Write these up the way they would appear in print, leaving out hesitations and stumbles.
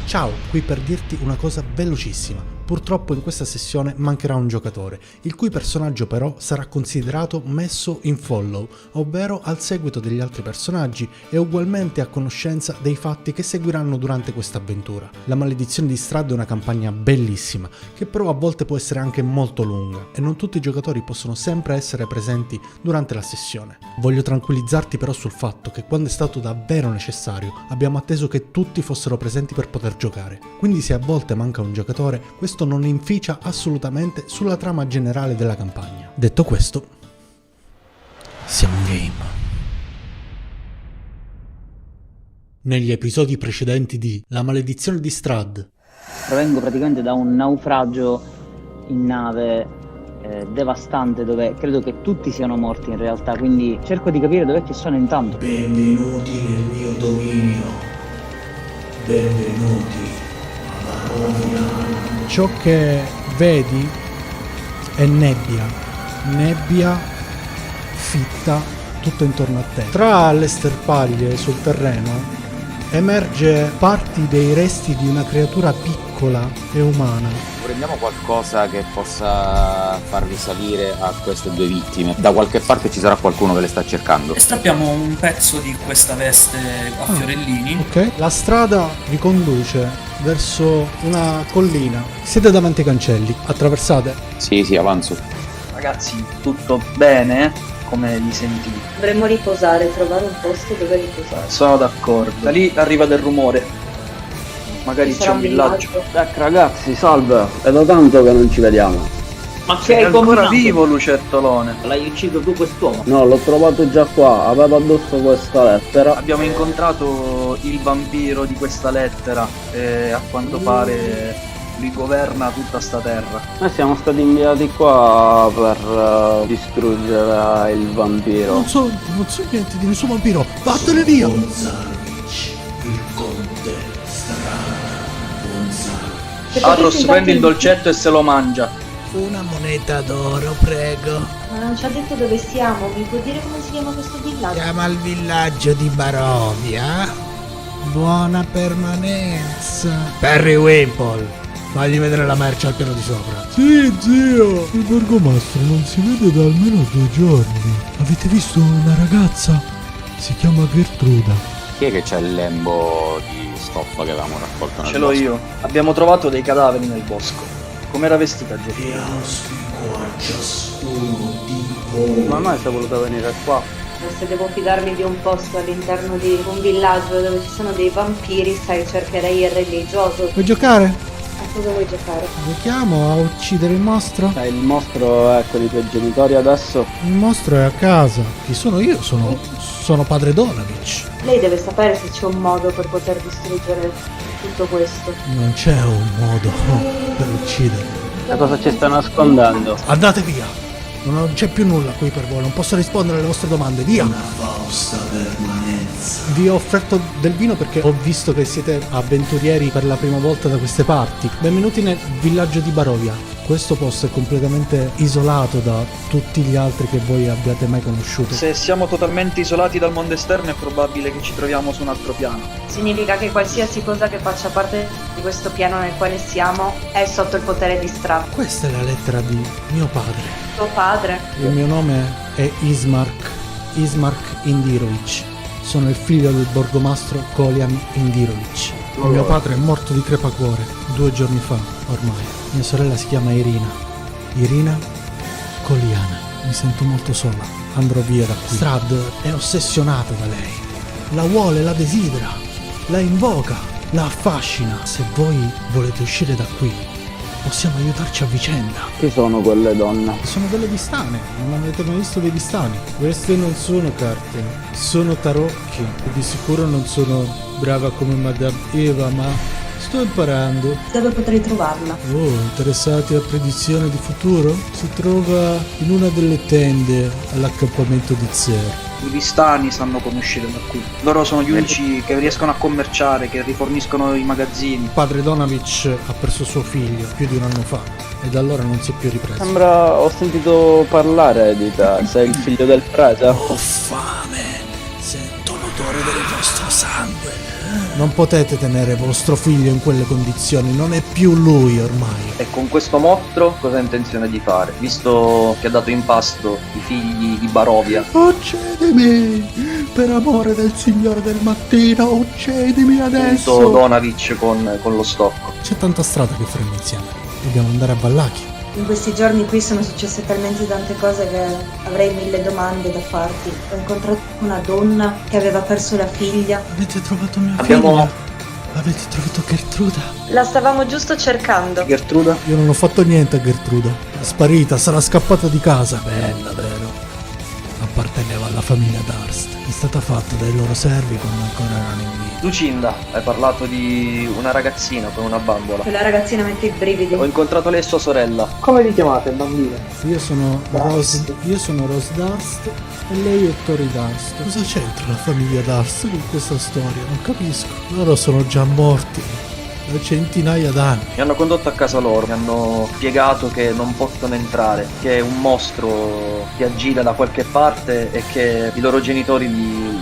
Ciao, qui per dirti una cosa velocissima. Purtroppo in questa sessione mancherà un giocatore, il cui personaggio però sarà considerato messo in follow, ovvero al seguito degli altri personaggi e ugualmente a conoscenza dei fatti che seguiranno durante questa avventura. La maledizione di Strahd è una campagna bellissima, che però a volte può essere anche molto lunga e non tutti i giocatori possono sempre essere presenti durante la sessione. Voglio tranquillizzarti però sul fatto che quando è stato davvero necessario abbiamo atteso che tutti fossero presenti per poter giocare. Quindi se a volte manca un giocatore, questo non inficia assolutamente sulla trama generale della campagna. Detto questo, siamo in game. Negli episodi precedenti di La maledizione di Strahd. Provengo praticamente da un naufragio in nave devastante dove credo che tutti siano morti in realtà, quindi cerco di capire dov'è che sono intanto. Benvenuti nel mio dominio. Benvenuti alla Barovia. Ciò che vedi è nebbia fitta tutto intorno a te. Tra le sterpaglie sul terreno emerge parti dei resti di una creatura piccola e umana. Prendiamo qualcosa che possa far risalire a queste due vittime. Da qualche parte ci sarà qualcuno che le sta cercando. E strappiamo un pezzo di questa veste a fiorellini. Ok. La strada vi conduce verso una collina. Siete davanti ai cancelli. Attraversate? Sì, avanzo. Ragazzi, tutto bene? Come vi sentite? Dovremmo riposare, trovare un posto dove riposare. Sono d'accordo. Da lì arriva del rumore. Magari Ci c'è sarà un villaggio. Ecco ragazzi, salve, è da tanto che non ci vediamo. Ma sei ancora vivo, lucertolone? L'hai ucciso tu quest'uomo? No, l'ho trovato già qua, aveva addosso questa lettera. Abbiamo incontrato il vampiro di questa lettera e a quanto pare lui governa tutta sta terra. Noi siamo stati inviati qua per distruggere il vampiro. Non so niente di nessun vampiro. Vattene via! Bonzarvich, il conte Bonzarvich. Atros prende il dolcetto e se lo mangia. Una moneta d'oro, prego. Ma non ci ha detto dove siamo, mi può dire come si chiama questo villaggio? Siamo al villaggio di Barovia. Buona permanenza. Perry Wimple, fagli vedere la merce al piano di sopra. Sì, zio! Il borgomastro non si vede da almeno 2 giorni. Avete visto una ragazza? Si chiama Gertruda. Chi è che c'è il lembo di stoffa che avevamo raccolto nel Ce l'ho bosco? io. Abbiamo trovato dei cadaveri nel bosco. Com'era vestita Gertruda? E auspico a ciascuno di voi. Ma mai sei voluta venire qua? Se devo fidarmi di un posto all'interno di un villaggio dove ci sono dei vampiri, sai, cercherei il religioso. Vuoi giocare? A cosa vuoi giocare? Giochiamo a uccidere il mostro? Il mostro è con i tuoi genitori adesso? Il mostro è a casa. Chi sono io? Sono padre Donavich. Lei deve sapere se c'è un modo per poter distruggere tutto questo. Non c'è un modo per uccidere. Da cosa ci sta nascondendo? Andate via! Non c'è più nulla qui per voi, non posso rispondere alle vostre domande, via! Una fausta permanenza. Vi ho offerto del vino perché ho visto che siete avventurieri per la prima volta da queste parti. Benvenuti nel villaggio di Barovia. Questo posto è completamente isolato da tutti gli altri che voi abbiate mai conosciuto. Se siamo totalmente isolati dal mondo esterno è probabile che ci troviamo su un altro piano. Significa che qualsiasi cosa che faccia parte di questo piano nel quale siamo è sotto il potere di Strahd. Questa è la lettera di mio padre. Tuo padre? Il mio nome è Ismark Indirovic. Sono il figlio del borgomastro Kolian Indirovic. Mio padre è morto di crepacuore 2 giorni fa, ormai. Mia sorella si chiama Irina Koliana. Mi sento molto sola. Andrò via da qui. Strahd è ossessionato da lei. La vuole, la desidera, la invoca, la affascina. Se voi volete uscire da qui, possiamo aiutarci a vicenda. Chi sono quelle donne? Sono delle vistane, non avete mai visto dei vistani? Queste non sono carte, sono tarocchi. Di sicuro non sono brava come Madame Eva, ma sto imparando. Dove potrei trovarla? Oh, interessati a predizione di futuro? Si trova in una delle tende all'accampamento di Zer. I vistani sanno come uscire da qui. Loro sono gli unici che riescono a commerciare, che riforniscono i magazzini. Padre Donavich ha perso suo figlio più di un anno fa e da allora non si è più ripreso. Sembra, ho sentito parlare di te, sei il figlio del prete? Ho fame, sento l'odore del vostro sangue. Non potete tenere vostro figlio in quelle condizioni, non è più lui ormai. E con questo mostro cosa ha intenzione di fare? Visto che ha dato in pasto i figli di Barovia. Uccidimi! Per amore del Signore del Mattino, uccidimi adesso! Punto Donavic con lo stocco. C'è tanta strada che faremo insieme. Dobbiamo andare a Vallaki. In questi giorni qui sono successe talmente tante cose che avrei 1000 domande da farti. Ho incontrato una donna che aveva perso la figlia. Avete trovato mia Abbiamo- figlia? Avete trovato Gertruda? La stavamo giusto cercando. Gertruda? Io non ho fatto niente a Gertruda. È sparita, sarà scappata di casa. Bella, vero? Apparteneva alla famiglia Darst. È stata fatta dai loro servi quando ancora erano in vita. Lucinda, hai parlato di una ragazzina con una bambola. Quella ragazzina mette i brividi. Ho incontrato lei e sua sorella. Come vi chiamate, bambino? Io sono Rose Darst e lei è Tori Darst. Cosa c'entra la famiglia Darst con questa storia? Non capisco. Loro sono già morti da centinaia d'anni. Mi hanno condotto a casa loro, mi hanno spiegato che non possono entrare, che un mostro ti aggira da qualche parte e che i loro genitori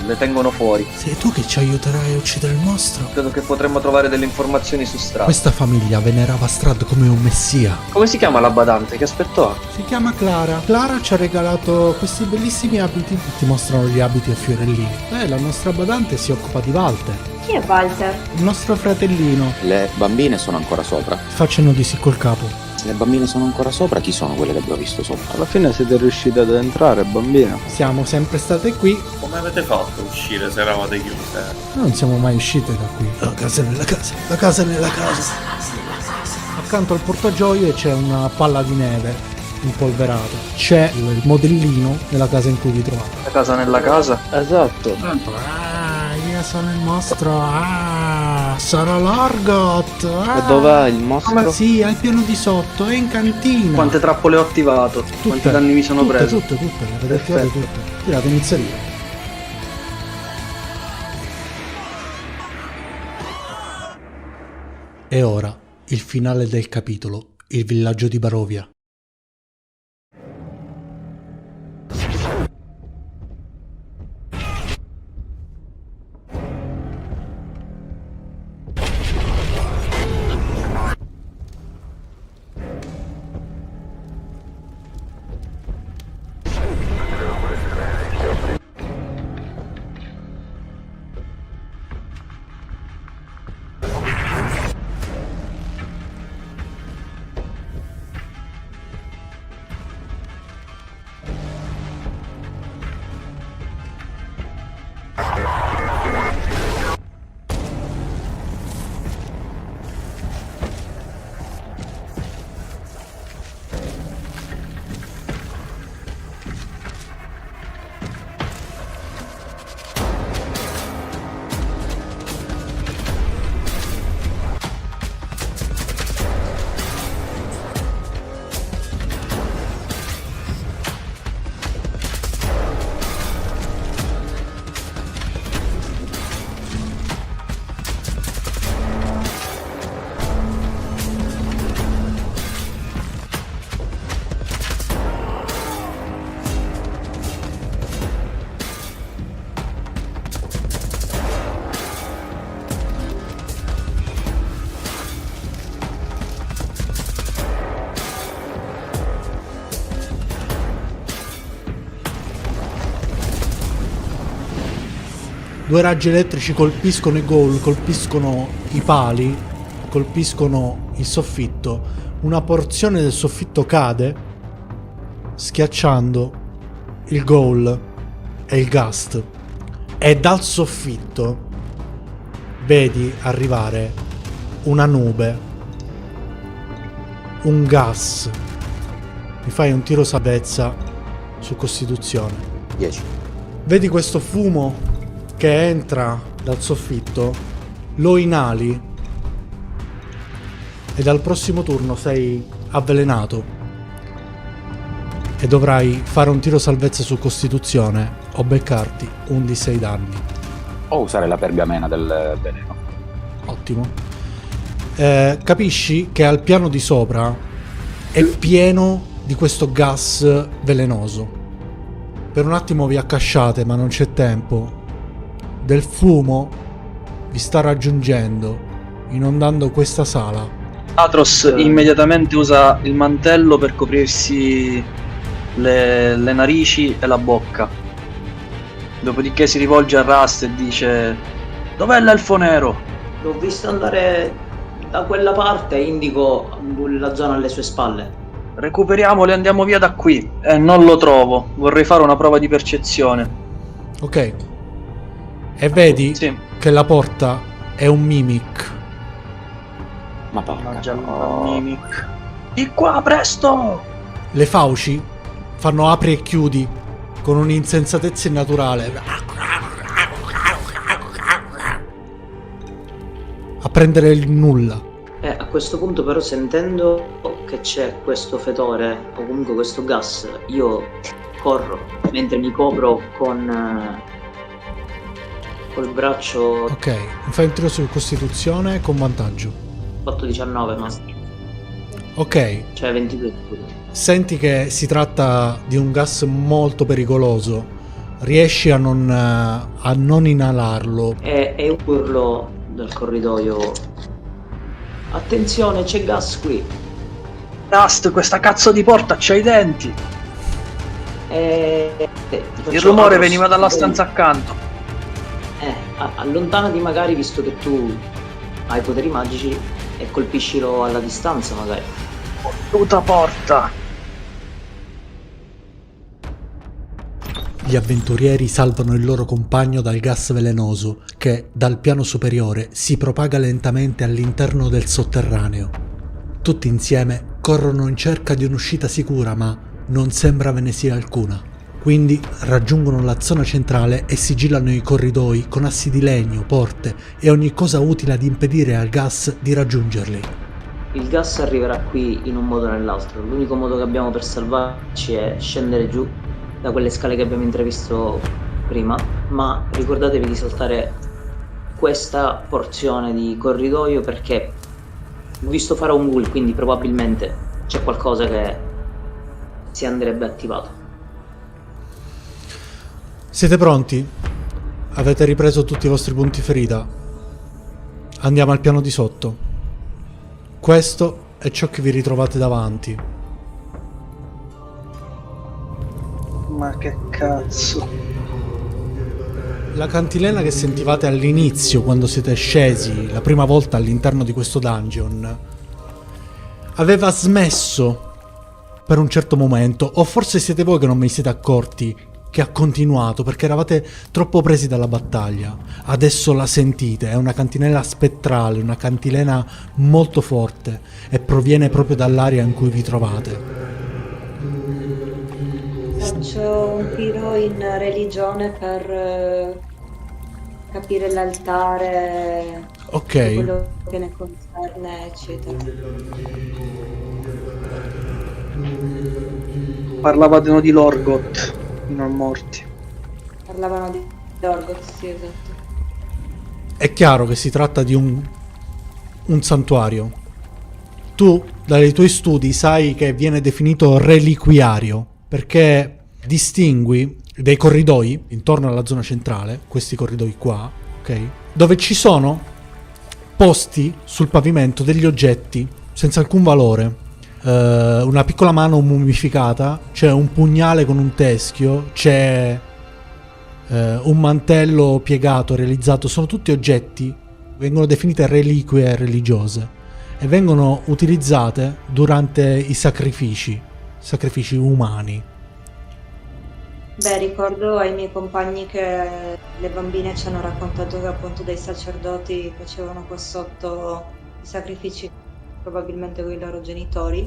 le tengono fuori. Sei tu che ci aiuterai a uccidere il mostro? Credo che potremmo trovare delle informazioni su Strad. Questa famiglia venerava Strad come un messia. Come si chiama la badante? Che aspetto ha? Si chiama Clara. Clara ci ha regalato questi bellissimi abiti. Ti mostrano gli abiti a fiorellini. La nostra badante si occupa di Walter, Chi è Walter? il nostro fratellino. Le bambine sono ancora sopra. Facciano di sì col capo. Se le bambine sono ancora sopra, chi sono quelle che abbiamo visto sopra? Alla fine siete riusciti ad entrare, bambino. Siamo sempre state qui. Come avete fatto a uscire se eravate chiuse? Non siamo mai uscite da qui. La casa è nella casa. La casa è nella casa. Accanto al portagioie c'è una palla di neve impolverata. C'è il modellino della casa in cui vi trovate. La casa nella casa? Esatto. Io sono il mostro. Sono l'Orgot. E dov'è il mostro? Sì, al piano di sotto, è in cantina. Quante trappole ho attivato? Quanti danni mi sono preso? Tutte, le avete attivate tutte. Tirate, inizia lì. E ora, il finale del capitolo, il villaggio di Barovia. Due raggi elettrici colpiscono i ghoul, colpiscono i pali, colpiscono il soffitto. Una porzione del soffitto cade, schiacciando il ghoul e il ghast. E dal soffitto vedi arrivare una nube, un gas. Mi fai un tiro salvezza su Costituzione. 10. Vedi questo fumo che entra dal soffitto, lo inali e dal prossimo turno sei avvelenato e dovrai fare un tiro salvezza su Costituzione o beccarti un di 6 danni. O usare la pergamena del veleno. Ottimo. Capisci che al piano di sopra è pieno di questo gas velenoso. Per un attimo vi accasciate, ma non c'è tempo. Del fumo vi sta raggiungendo, inondando questa sala. Atros immediatamente usa il mantello per coprirsi le narici e la bocca. Dopodiché si rivolge a Rust e dice: dov'è l'elfo nero? L'ho visto andare da quella parte, indico la zona alle sue spalle. Recuperiamolo e andiamo via da qui. Non lo trovo. Vorrei fare una prova di percezione. Ok. E vedi Sì. che la porta è un mimic. Ma porca. Mannaggia il mimic. Di qua, presto! Le fauci fanno apri e chiudi con un'insensatezza innaturale. A prendere il nulla. A questo punto però, sentendo che c'è questo fetore o comunque questo gas, io corro mentre mi copro col braccio. Ok, fai un tiro su costituzione con vantaggio. 8-19, ma Ok, cioè 22. senti che si tratta di un gas molto pericoloso. Riesci a non inalarlo. E urlo dal corridoio: attenzione, c'è gas qui. Rust, questa cazzo di porta c'ha i denti. Il Faccio rumore Atros, veniva dalla stanza accanto. Allontanati magari, visto che tu hai poteri magici, e colpiscilo alla distanza magari. Puta porta. Gli avventurieri salvano il loro compagno dal gas velenoso che, dal piano superiore, si propaga lentamente all'interno del sotterraneo. Tutti insieme corrono in cerca di un'uscita sicura, ma non sembra ve ne sia alcuna. Quindi raggiungono la zona centrale e sigillano i corridoi con assi di legno, porte e ogni cosa utile ad impedire al gas di raggiungerli. Il gas arriverà qui in un modo o nell'altro. L'unico modo che abbiamo per salvarci è scendere giù da quelle scale che abbiamo intravisto prima, ma ricordatevi di saltare questa porzione di corridoio, perché ho visto fare un ghoul, quindi probabilmente c'è qualcosa che si andrebbe attivato. Siete pronti? Avete ripreso tutti i vostri punti ferita? Andiamo al piano di sotto. Questo è ciò che vi ritrovate davanti. Ma che cazzo. La cantilena che sentivate all'inizio quando siete scesi la prima volta all'interno di questo dungeon aveva smesso per un certo momento, o forse siete voi che non vi siete accorti che ha continuato perché eravate troppo presi dalla battaglia. Adesso la sentite, è una cantilena spettrale, una cantilena molto forte e proviene proprio dall'area in cui vi trovate. Faccio un tiro in religione per capire l'altare, Ok, quello che ne concerne, eccetera. Parlavano di Lorgoth, i non morti. Parlavano di Dorgoth, sì, esatto. è chiaro che si tratta di un santuario. Tu, dai tuoi studi, sai che viene definito reliquiario perché distingui dei corridoi intorno alla zona centrale, questi corridoi qua, ok? Dove ci sono posti sul pavimento degli oggetti senza alcun valore. Una piccola mano mummificata, c'è un pugnale con un teschio, c'è un mantello piegato realizzato. Sono tutti oggetti, vengono definite reliquie religiose e vengono utilizzate durante i sacrifici umani. Beh, ricordo ai miei compagni che le bambine ci hanno raccontato che appunto dei sacerdoti facevano qua sotto i sacrifici probabilmente con i loro genitori,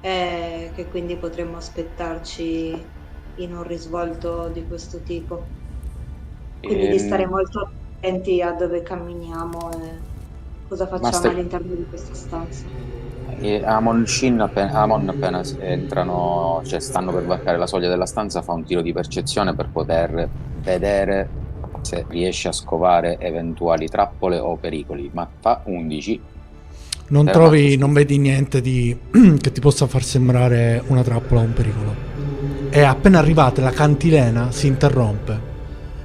e che quindi potremmo aspettarci in un risvolto di questo tipo. Quindi di stare molto attenti a dove camminiamo e cosa facciamo all'interno di questa stanza. Amon appena entrano, cioè stanno per varcare la soglia della stanza, fa un tiro di percezione per poter vedere se riesce a scovare eventuali trappole o pericoli, ma fa 11. Non vedi niente che ti possa far sembrare una trappola o un pericolo. E appena arrivate la cantilena si interrompe.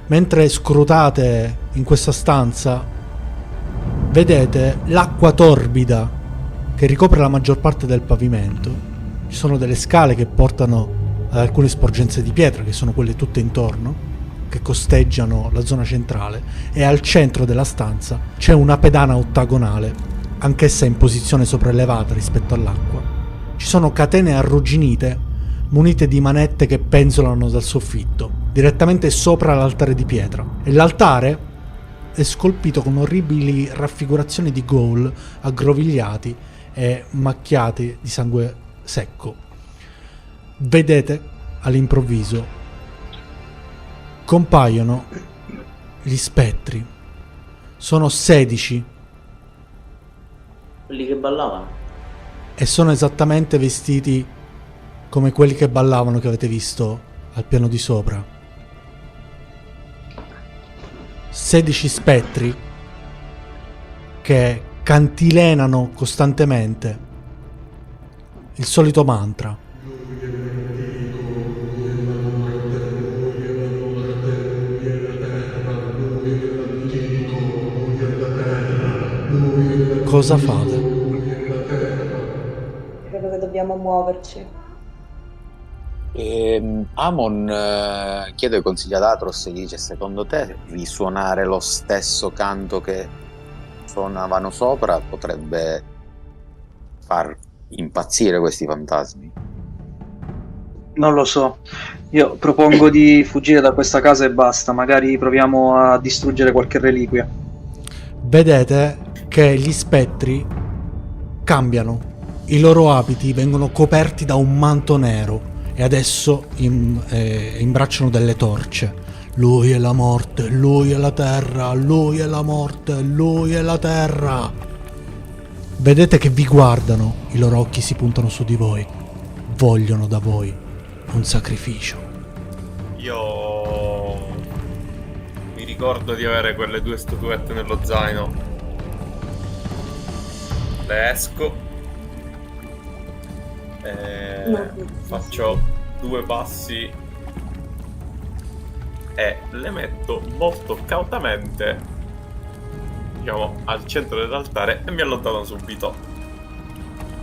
Mentre scrutate in questa stanza vedete l'acqua torbida che ricopre la maggior parte del pavimento. Ci sono delle scale che portano ad alcune sporgenze di pietra, che sono quelle tutte intorno, che costeggiano la zona centrale, e al centro della stanza c'è una pedana ottagonale, anch'essa in posizione sopraelevata rispetto all'acqua. Ci sono catene arrugginite munite di manette che penzolano dal soffitto, direttamente sopra l'altare di pietra, e l'altare è scolpito con orribili raffigurazioni di ghoul aggrovigliati e macchiati di sangue secco. Vedete all'improvviso compaiono gli spettri. Sono 16 Quelli che ballavano. e sono esattamente vestiti come quelli che ballavano che avete visto al piano di sopra. 16 spettri che cantilenano costantemente il solito mantra. Cosa fate? Credo che dobbiamo muoverci. Amon chiede consigli ad Atros e gli dice: secondo te risuonare lo stesso canto che suonavano sopra potrebbe far impazzire questi fantasmi? Non lo so. Io propongo di fuggire da questa casa e basta. Magari proviamo a distruggere qualche reliquia. Vedete che gli spettri cambiano. I loro abiti vengono coperti da un manto nero e adesso imbracciano delle torce. Lui è la morte, lui è la terra, lui è la morte, lui è la terra. Vedete che vi guardano, i loro occhi si puntano su di voi. Vogliono da voi un sacrificio. Io mi ricordo di avere quelle 2 statuette nello zaino. Le esco e faccio 2 passi e le metto molto cautamente, diciamo, al centro dell'altare e mi allontano subito.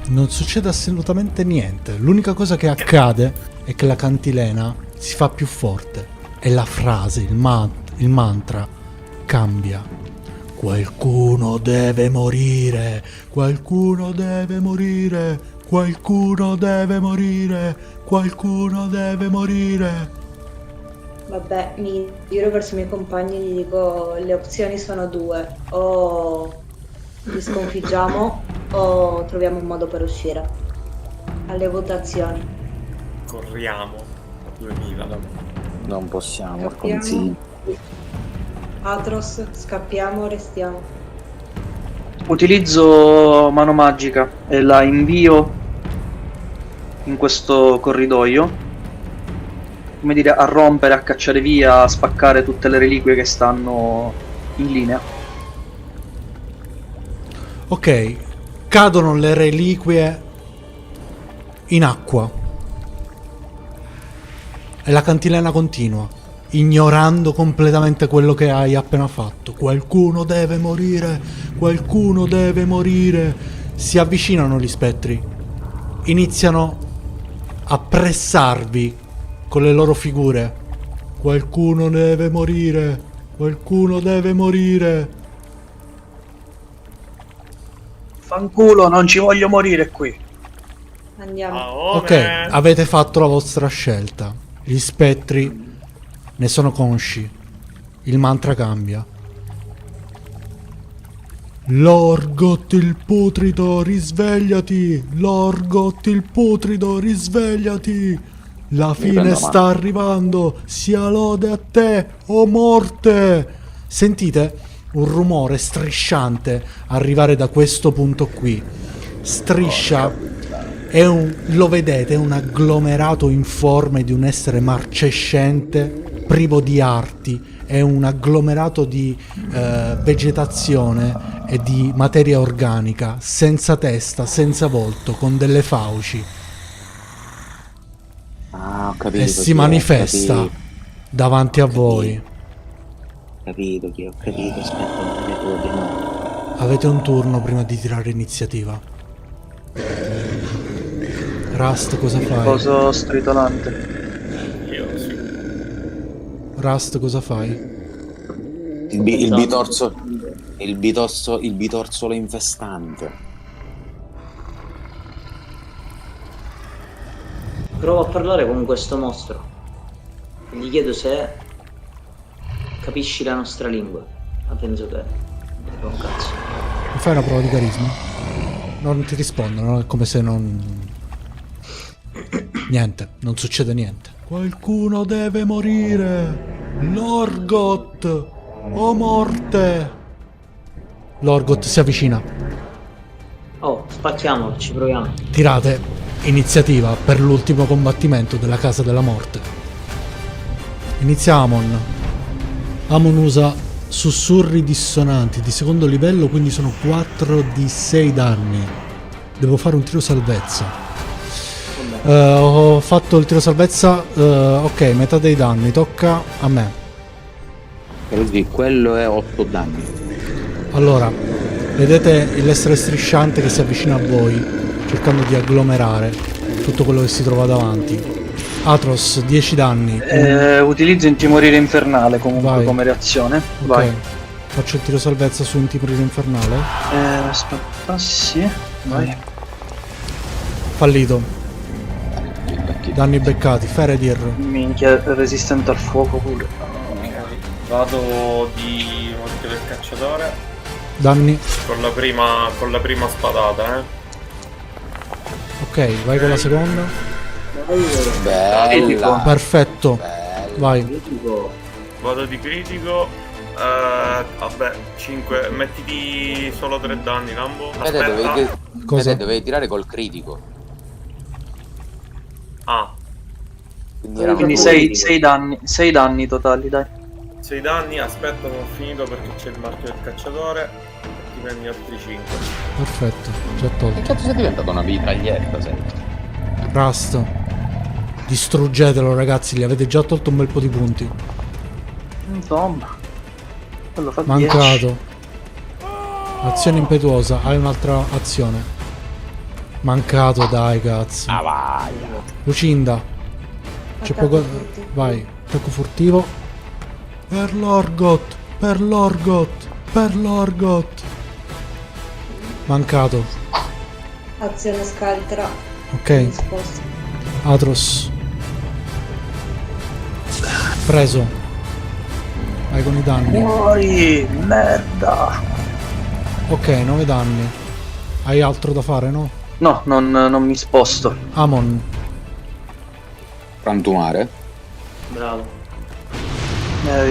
Non succede assolutamente niente. L'unica cosa che accade è che la cantilena si fa più forte e la frase, il mantra cambia. Qualcuno deve morire, qualcuno deve morire, qualcuno deve morire, qualcuno deve morire. Vabbè, mi giro verso i miei compagni e gli dico: le opzioni sono 2, o li sconfiggiamo o troviamo un modo per uscire. Alle votazioni. Corriamo a 2000. Non possiamo, Scappiamo. consigli. Atros, scappiamo o restiamo? Utilizzo mano magica e la invio in questo corridoio, come dire, a rompere, a cacciare via, a spaccare tutte le reliquie che stanno in linea. Ok, cadono le reliquie in acqua e la cantilena continua, ignorando completamente quello che hai appena fatto. Qualcuno deve morire, qualcuno deve morire. Si avvicinano gli spettri, iniziano a pressarvi con le loro figure. Qualcuno deve morire, qualcuno deve morire. Fanculo, non ci voglio morire qui. Andiamo. Ok, avete fatto la vostra scelta. Gli spettri ne sono consci. Il mantra cambia. Lorgot il putrido, risvegliati! Lorgot il putrido, risvegliati! La fine sta arrivando! Sia lode a te, o morte! Sentite un rumore strisciante arrivare da questo punto qui. Striscia. Lo vedete, è un agglomerato informe di un essere marcescente, privo di arti, è un agglomerato di vegetazione e di materia organica, senza testa, senza volto, con delle fauci. Ah, ho capito. E si manifesta davanti a voi. Ho capito, aspetta, Avete un turno prima di tirare iniziativa. Rust, cosa fai? Cosa stritolante. Io sì. Rust, cosa fai? Il bitorzolo infestante. Provo a parlare con questo mostro. Gli chiedo se capisci la nostra lingua. Ma penso che non fa un cazzo. Mi fai una prova di carisma? Non ti rispondono, è come se non... Niente, non succede niente. Qualcuno deve morire! Lorgot! O morte! Lorgot si avvicina. Oh, spacchiamolo, ci proviamo. Tirate iniziativa per l'ultimo combattimento della Casa della Morte. Inizia Amon. Amon usa sussurri dissonanti di secondo livello, quindi sono 4 di 6 danni. Devo fare un tiro salvezza. Ho fatto il tiro salvezza. Ok, metà dei danni. Tocca a me. Così, quello è 8 danni. Allora, vedete l'essere strisciante che si avvicina a voi, cercando di agglomerare tutto quello che si trova davanti. Atros, 10 danni. Utilizzo intimorire infernale comunque Vai. come reazione. Ok. Vai. Faccio il tiro salvezza su intimorire infernale. Aspetta, sì. Vai. Fallito. Danni beccati. Feredir. Minchia, resistente al fuoco pure. Vado di morte del cacciatore Danni. con la prima spadata, Ok, vai con la seconda. Bella. Perfetto. Vai. Vado di critico. Vabbè, 5. Mettiti solo 3 danni, Lambo. Aspetta. Cosa? Dovevi tirare col critico. Ah, Quindi 6 danni totali, dai. 6 danni. Aspetta, non ho finito perché c'è il marchio del cacciatore. Ti prendi altri 5. Perfetto, già Che tolto. cazzo sei diventato una mitraglietta, senti? Rust. Distruggetelo, ragazzi, gli avete già tolto un bel po' di punti. Insomma. Quello fa 10. Mancato. Azione impetuosa, hai un'altra azione. Mancato, dai, cazzo. Ah, vai. Lucinda. C'è Attacco poco. furtivo. Vai, attacco furtivo. Per l'Orgot, per l'Orgot, per l'Orgot. Mancato. Azione scaltra. Ok, Risposta. Atros. Preso. Vai con i danni. Muori, merda. Ok, 9 danni. Hai altro da fare, no? No, non mi sposto. Amon. Frantumare. Bravo.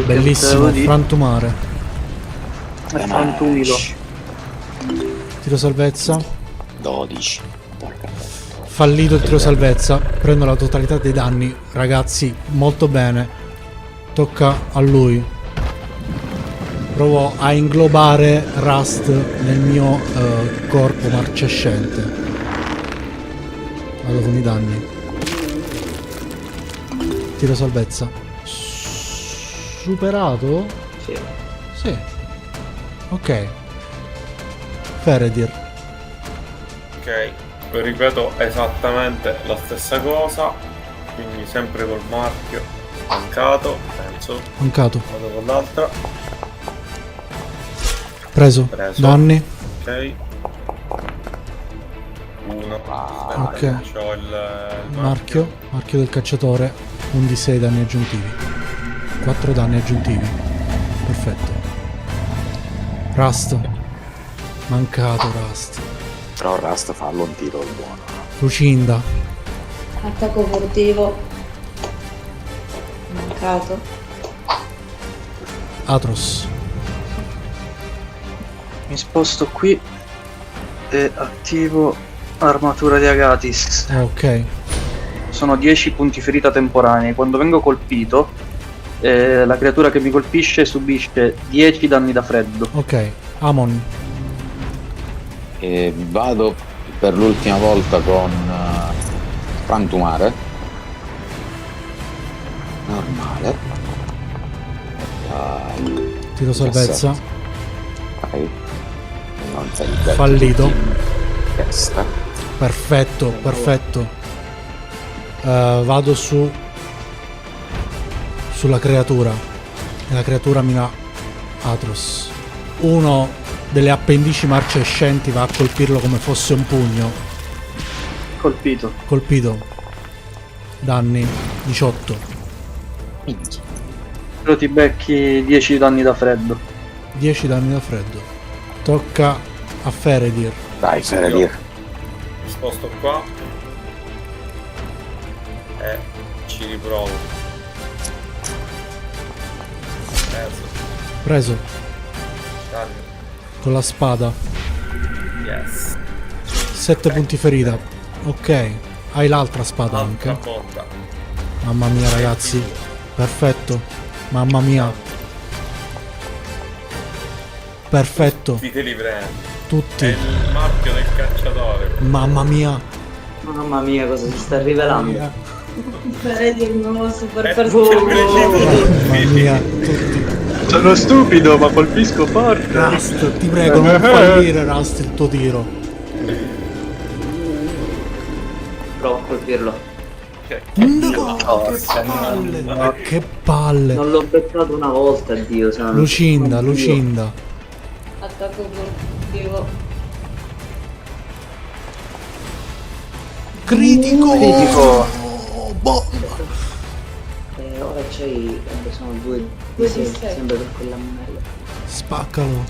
Bellissimo, frantumare. Frantumilo. Tiro salvezza. 12. Fallito il tiro salvezza. Prendo la totalità dei danni. Ragazzi, molto bene. Tocca a lui. Provo a inglobare Rust nel mio corpo marcescente. Vado con i danni. Tiro salvezza. Superato? Sì. Sì. Ok. Feredir. Ok, ripeto esattamente la stessa cosa. Quindi sempre col marchio. Mancato, penso. Mancato. Vado con l'altra. Preso. Preso. Danni. Ok. 1. Aspetta, Ok. che c'ho il Marchio. Marchio del cacciatore. 1 di 6 danni aggiuntivi. 4 danni aggiuntivi. Perfetto. Rust. Mancato Rust. Però Rust fallo un tiro buono. Lucinda. Attacco furtivo. Mancato. Atros. Mi sposto qui e attivo armatura di Agatis. Ok. Sono 10 punti ferita temporanei. Quando vengo colpito, la creatura che mi colpisce subisce 10 danni da freddo. Ok. Amon. E vado per l'ultima volta con frantumare. Normale. Dai. Tiro salvezza. 17. Vai. abbastanza di getto. Fallito. Testa. Perfetto, perfetto. Vado sulla creatura. E la creatura mi dà Atros. Uno delle appendici marcescenti va a colpirlo come fosse un pugno. Colpito. Colpito. Danni 18. Però ti becchi 10 danni da freddo. 10 danni da freddo. Tocca a Feredir. Dai, Feredir. Mi sposto qua e ci riprovo. Preso Danni. con la spada. Yes. 7 punti ferita. Ok. Hai l'altra spada Altra anche. botta. Mamma mia ragazzi. Perfetto. Mamma mia. Perfetto. Ti te li prendo. È Tutti. il marchio del cacciatore. Mamma mia. Mamma mia, cosa si sta rivelando? Vedi il nuovo super Mamma mia. Tutti. Sono stupido, ma colpisco forte. Rust, ti prego, non fallire Rust il tuo tiro. Provo a colpirlo. No, che palle. Ma che palle. Non l'ho beccato una volta, Dio santo. Lucinda, Oddio. Lucinda. attacco furtivo. Critico. Critico. Bomba. Ora c'hai, sono due Due sì, di sei. sempre per quella merda. Spaccalo.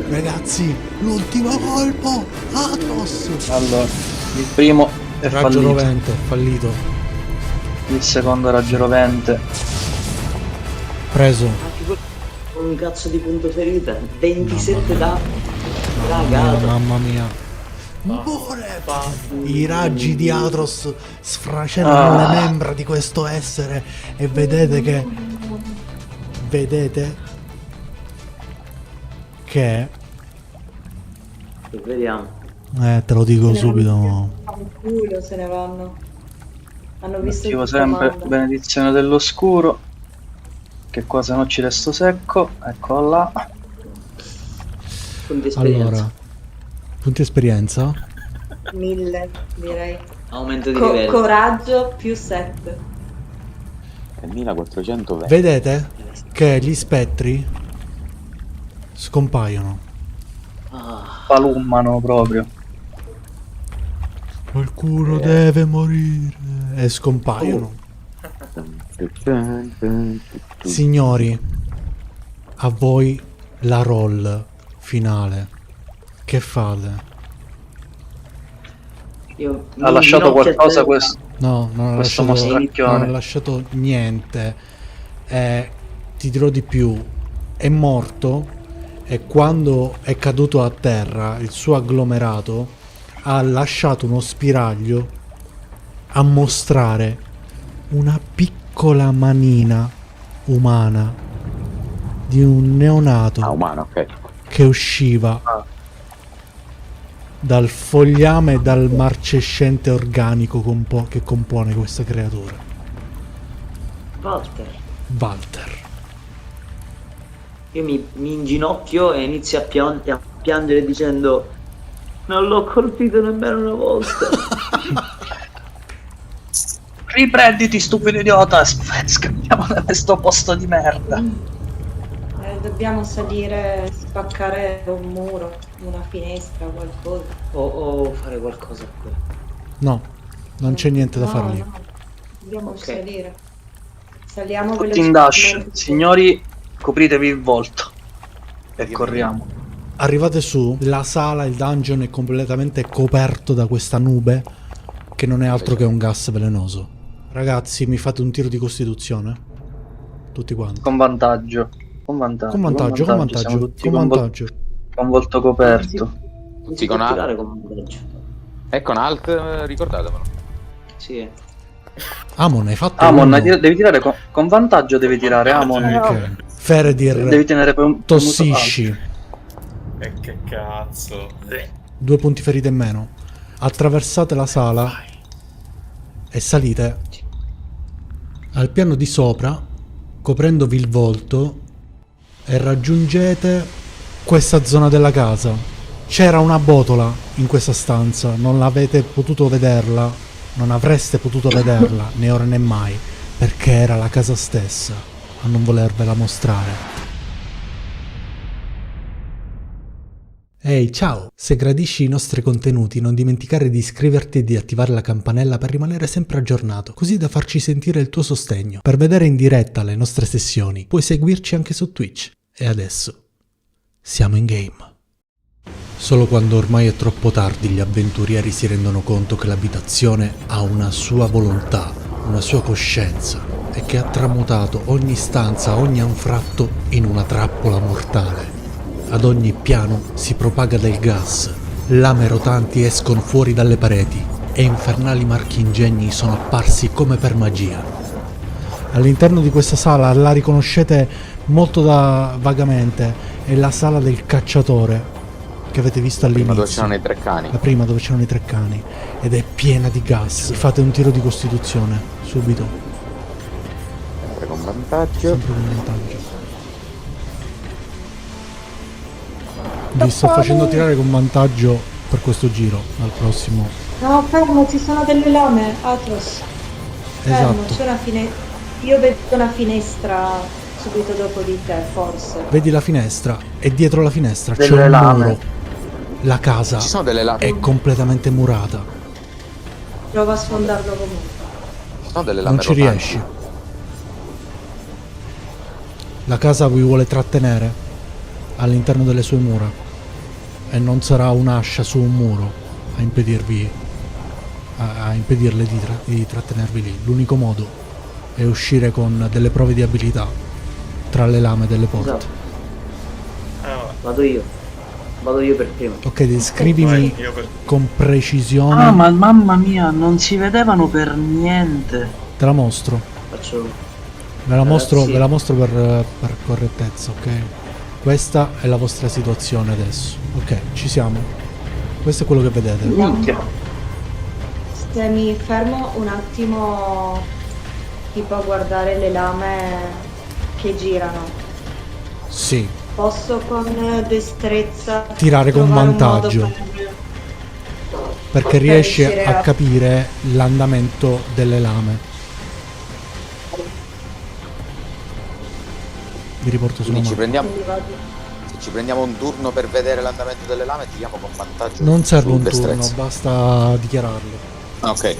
Ragazzi, l'ultimo colpo. Atros. Allora, il primo è Raggio fallito. rovente, fallito. Il secondo raggio rovente. Preso. Un cazzo di punto ferita, 27 danni. Mamma mia. I raggi di Atros sfracellano le membra di questo essere e vedete che Vediamo. te lo dico subito. Al culo se ne vanno. Hanno visto Attivo il sempre comando. benedizione dell'oscuro. Che qua se no ci resto secco. Ecco là. Punti esperienza. Allora, punti esperienza. 1000 direi. Aumento di livello. Coraggio più 7. 1420. Vedete che gli spettri scompaiono. Palummano proprio. Qualcuno deve morire e scompaiono. Signori, a voi la roll finale. Che fate? Io Ha lasciato qualcosa questo. No, non ha Questo lasciato, mostracchione. non ha lasciato niente. Ti dirò di più. È morto e quando è caduto a terra il suo agglomerato ha lasciato uno spiraglio a mostrare una piccola manina umana di un neonato umano, ok. che usciva dal fogliame e dal marcescente organico che compone questa creatura. Walter. Io mi inginocchio e inizio a piangere dicendo: non l'ho colpito nemmeno una volta. Riprenditi, stupido idiota. Scappiamo da questo posto di merda. Dobbiamo salire, spaccare un muro, una finestra, qualcosa. O fare qualcosa qui. No, non c'è niente da No, fare lì. no. Dobbiamo Ok. salire. Saliamo Tutti in dash. Signori, copritevi il volto. E corriamo. Arrivate su, la sala, il dungeon è completamente coperto da questa nube che non è altro che un gas velenoso. Ragazzi, mi fate un tiro di costituzione? Tutti quanti. Con vantaggio. Con vantaggio. Con vantaggio, con Siamo vantaggio, tutti con vantaggio. con volto coperto. Tutti con alt. tirare con vantaggio. E con alt, ricordatemelo. Sì. Amon, hai fatto Amon, uno. devi tirare con vantaggio, devi tirare Amon. Ok. Feredir, Devi tenere tossisci. E che cazzo. 2 punti ferite in meno. Attraversate la sala e salite al piano di sopra, coprendovi il volto, e raggiungete questa zona della casa. C'era una botola in questa stanza, non l'avete potuto vederla, non avreste potuto vederla né ora né mai, perché era la casa stessa a non volervela mostrare. Ehi, ciao! Se gradisci i nostri contenuti non dimenticare di iscriverti e di attivare la campanella per rimanere sempre aggiornato, così da farci sentire il tuo sostegno. Per vedere in diretta le nostre sessioni puoi seguirci anche su Twitch. E adesso siamo in game. Solo quando ormai è troppo tardi gli avventurieri si rendono conto che l'abitazione ha una sua volontà, una sua coscienza e che ha tramutato ogni stanza, ogni anfratto in una trappola mortale. Ad ogni piano si propaga del gas, lame rotanti escono fuori dalle pareti e infernali marchingegni sono apparsi come per magia. All'interno di questa sala la riconoscete molto vagamente, è la sala del cacciatore che avete visto all'inizio. Dove c'erano i 3 cani. La prima dove c'erano i 3 cani ed è piena di gas. Fate un tiro di costituzione subito. Sempre con vantaggio. Sempre con vantaggio. Vi sto facendo tirare con vantaggio per questo giro, al prossimo. No, fermo, ci sono delle lame, Atros. Fermo, Esatto. c'è una finestra. Io vedo una finestra subito dopo di te, forse. Vedi la finestra e dietro la finestra c'è Delle un lame. muro. La casa Ci sono delle lame. è completamente murata. Prova a sfondarlo comunque. Ci sono delle lame Non ci rotanti. riesci. La casa vi vuole trattenere all'interno delle sue mura e non sarà un'ascia su un muro a impedirvi a impedirle di trattenervi lì. L'unico modo è uscire con delle prove di abilità tra le lame delle porte. Esatto. Vabbè. Vado io per primo. Ok, descrivimi Vai, io per... con precisione. Ah, ma mamma mia, non si vedevano per niente. Te la mostro. Faccio... Ve la mostro, sì. ve la mostro per correttezza, ok? Questa è la vostra situazione adesso. Ok, ci siamo. Questo è quello che vedete. Minchia. Se mi fermo un attimo, tipo a guardare le lame che girano, Sì, posso con destrezza tirare con trovare un modo vantaggio. Perché per riesci riuscire a capire l'andamento delle lame. Vi riporto sulla Quindi mano. se ci prendiamo un turno per vedere l'andamento delle lame, tiriamo con vantaggio. Non serve su un turno, destrezza. basta dichiararlo. Ah, ok.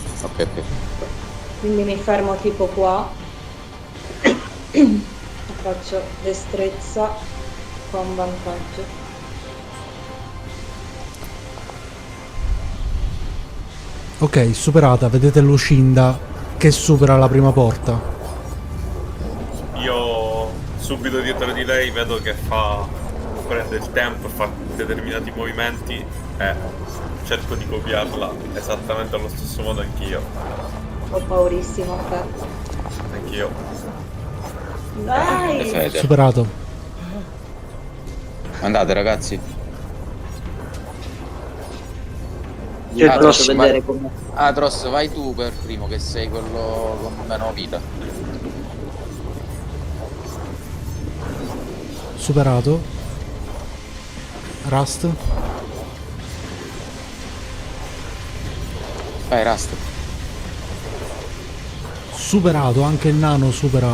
Quindi mi fermo tipo qua. Faccio destrezza con vantaggio. Ok, superata, vedete Lucinda che supera la prima porta. Io subito dietro di lei vedo che prende il tempo, fa determinati movimenti e cerco di copiarla esattamente allo stesso modo anch'io. Ho paurissimo. Anch'io. Dai! Fede. Superato. Andate ragazzi. Che Ah, grosso. Faccio vedere come... Atros, vai tu per primo che sei quello con meno vita. Superato. Rust. Vai Rust. Superato, anche il nano supera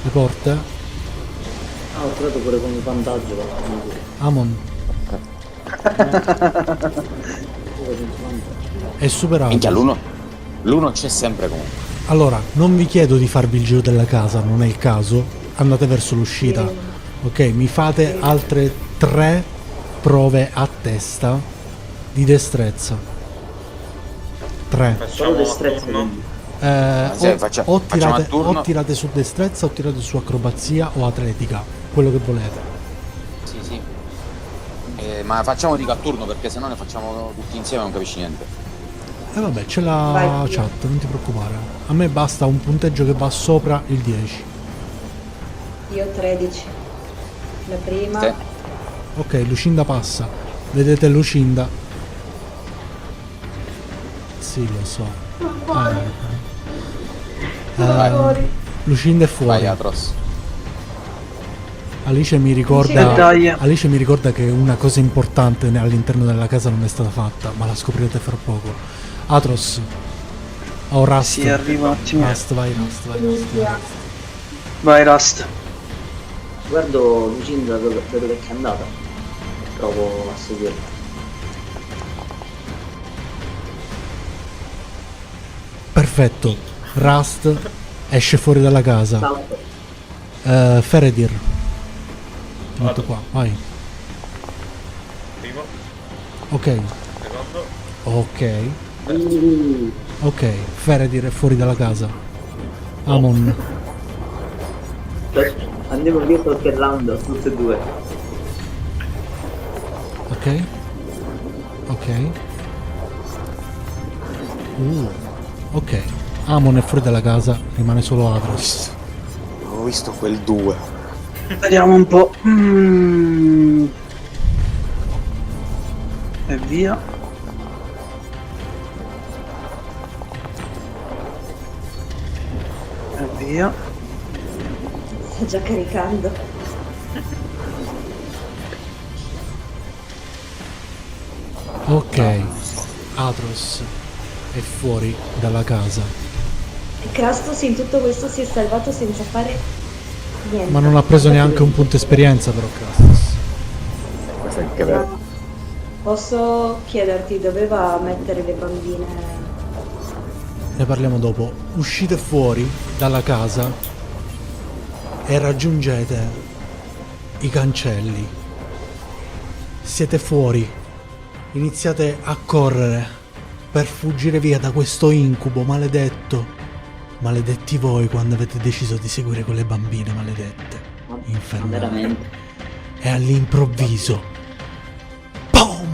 le porte. Ah, ho trovato pure con il vantaggio. Amon è superato. Minchia, l'uno c'è sempre comunque. Allora, non vi chiedo di farvi il giro della casa, non è il caso. Andate verso l'uscita. Ok, mi fate altre 3 prove a testa di destrezza. 3. Solo Facciamo a destrezza. turno. quindi. Sì, facciamo a turno. O tirate su destrezza o tirate su acrobazia o atletica, quello che volete. Sì. Ma facciamo dico a turno perché se no ne facciamo tutti insieme e non capisci niente. E vabbè, c'è la Vai. chat, non ti preoccupare. A me basta un punteggio che va sopra il 10. Io 13. La prima. Sì. Ok, Lucinda passa. Vedete Lucinda? Sì, lo so. Vai. Lucinda è fuori. Vai Atros. Alice mi E ricorda dai. Alice mi ricorda che una cosa importante all'interno della casa non è stata fatta, ma la scoprirete fra poco. Atros. Oh, Rust. Sì, arriva un attimo. Rust, vai, Rust, vai, Rust, vai, Rust. Vai, Rust. Guardo Lucinda da dove è andata e provo a seguirla. Perfetto. Rust esce fuori dalla casa. Salto. Feredir. Metto qua, vai. Primo, Ok, secondo. ok. Ok, Feredir è fuori dalla casa. Amon. Andiamo via qualche round, tutte e due. Ok. Ok. Ok. Amon è fuori dalla casa, rimane solo Atros. Ho visto quel 2. Vediamo un po'. E via. E via. Sta già caricando. Ok. Atros è fuori dalla casa. E Krastos in tutto questo si è salvato senza fare niente. Ma non ha preso neanche un punto esperienza però Krastos. Questo è anche vero. Posso chiederti dove va a mettere le bambine? Ne parliamo dopo. Uscite fuori dalla casa e raggiungete i cancelli. Siete fuori. Iniziate a correre per fuggire via da questo incubo maledetto. Maledetti voi quando avete deciso di seguire quelle bambine maledette. Infernali. Veramente. E all'improvviso POM!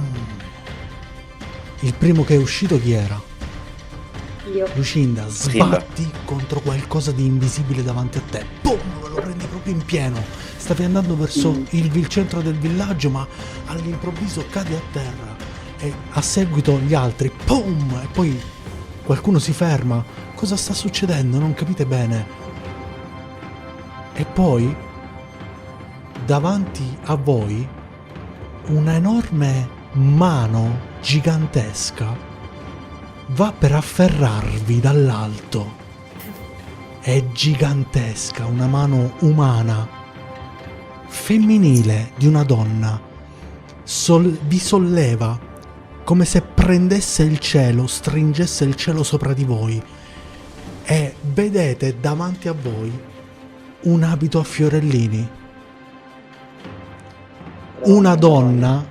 Il primo che è uscito chi era? Io. Lucinda, sbatti contro qualcosa di invisibile davanti a te. Boom! Lo prendi proprio in pieno. Stavi andando verso il centro del villaggio, ma all'improvviso cadi a terra. E a seguito gli altri. Boom! E poi qualcuno si ferma. Cosa sta succedendo? Non capite bene. E poi, davanti a voi, una enorme mano gigantesca va per afferrarvi dall'alto. È gigantesca, una mano umana, femminile di una donna. Vi solleva come se prendesse il cielo, stringesse il cielo sopra di voi. E vedete davanti a voi un abito a fiorellini. Una donna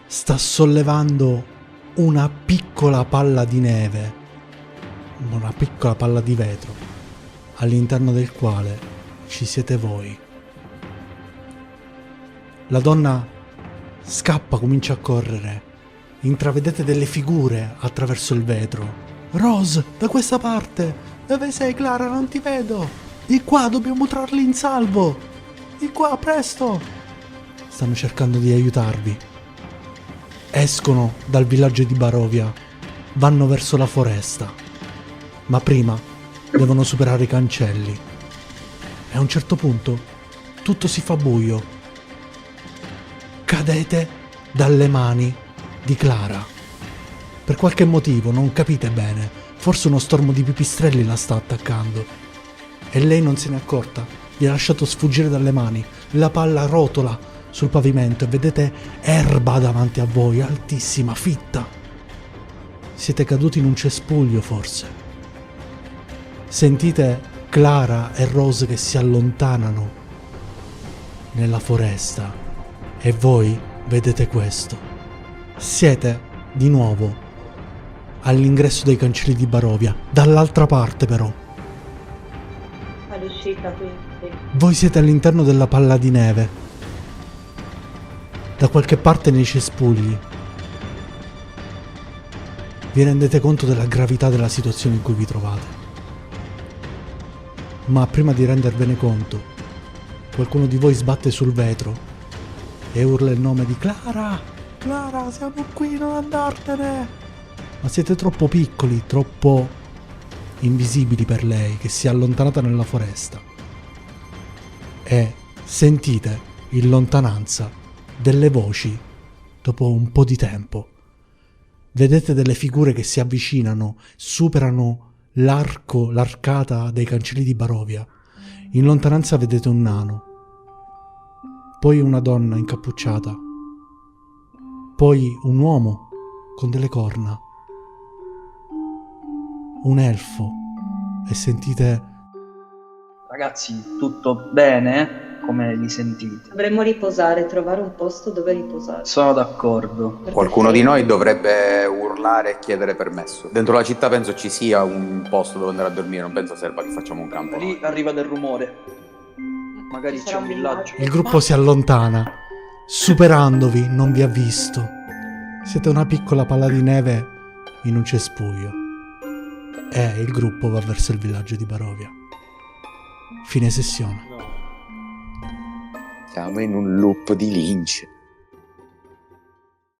sta sollevando una piccola palla di neve, una piccola palla di vetro, all'interno del quale ci siete voi. La donna scappa, comincia a correre. Intravedete delle figure attraverso il vetro. Rose, da questa parte! Dove sei, Clara? Non ti vedo! Di qua, dobbiamo trarli in salvo! Di qua, presto! Stanno cercando di aiutarvi. Escono dal villaggio di Barovia, vanno verso la foresta, ma prima devono superare i cancelli. E a un certo punto tutto si fa buio. Cadete dalle mani di Clara. Per qualche motivo, non capite bene, forse uno stormo di pipistrelli la sta attaccando. E lei non se n'è accorta, gli ha lasciato sfuggire dalle mani, la palla rotola sul pavimento e vedete erba davanti a voi, altissima, fitta. Siete caduti in un cespuglio, forse. Sentite Clara e Rose che si allontanano nella foresta e voi vedete questo. Siete di nuovo all'ingresso dei cancelli di Barovia, dall'altra parte però. All'uscita, quindi. Voi siete all'interno della palla di neve. Da qualche parte nei cespugli. Vi rendete conto della gravità della situazione in cui vi trovate. Ma prima di rendervene conto, qualcuno di voi sbatte sul vetro e urla il nome di Clara. Clara, siamo qui, non andartene. Ma siete troppo piccoli, troppo invisibili per lei, che si è allontanata nella foresta. E sentite in lontananza delle voci dopo un po' di tempo. Vedete delle figure che si avvicinano, superano l'arcata dei cancelli di Barovia. In lontananza vedete un nano, poi una donna incappucciata, poi un uomo con delle corna, un elfo, e sentite... Ragazzi, tutto bene? Come li sentite? Dovremmo riposare, trovare un posto dove riposare. Sono d'accordo. Perché Qualcuno di noi dovrebbe urlare e chiedere permesso. Dentro la città penso ci sia un posto dove andare a dormire, non penso serva che facciamo un campo. Lì arriva del rumore. Magari Ci c'è sarà un villaggio. Il gruppo si allontana, superandovi, non vi ha visto. Siete una piccola palla di neve in un cespuglio. E il gruppo va verso il villaggio di Barovia. Fine sessione. Siamo in un loop di Lynch.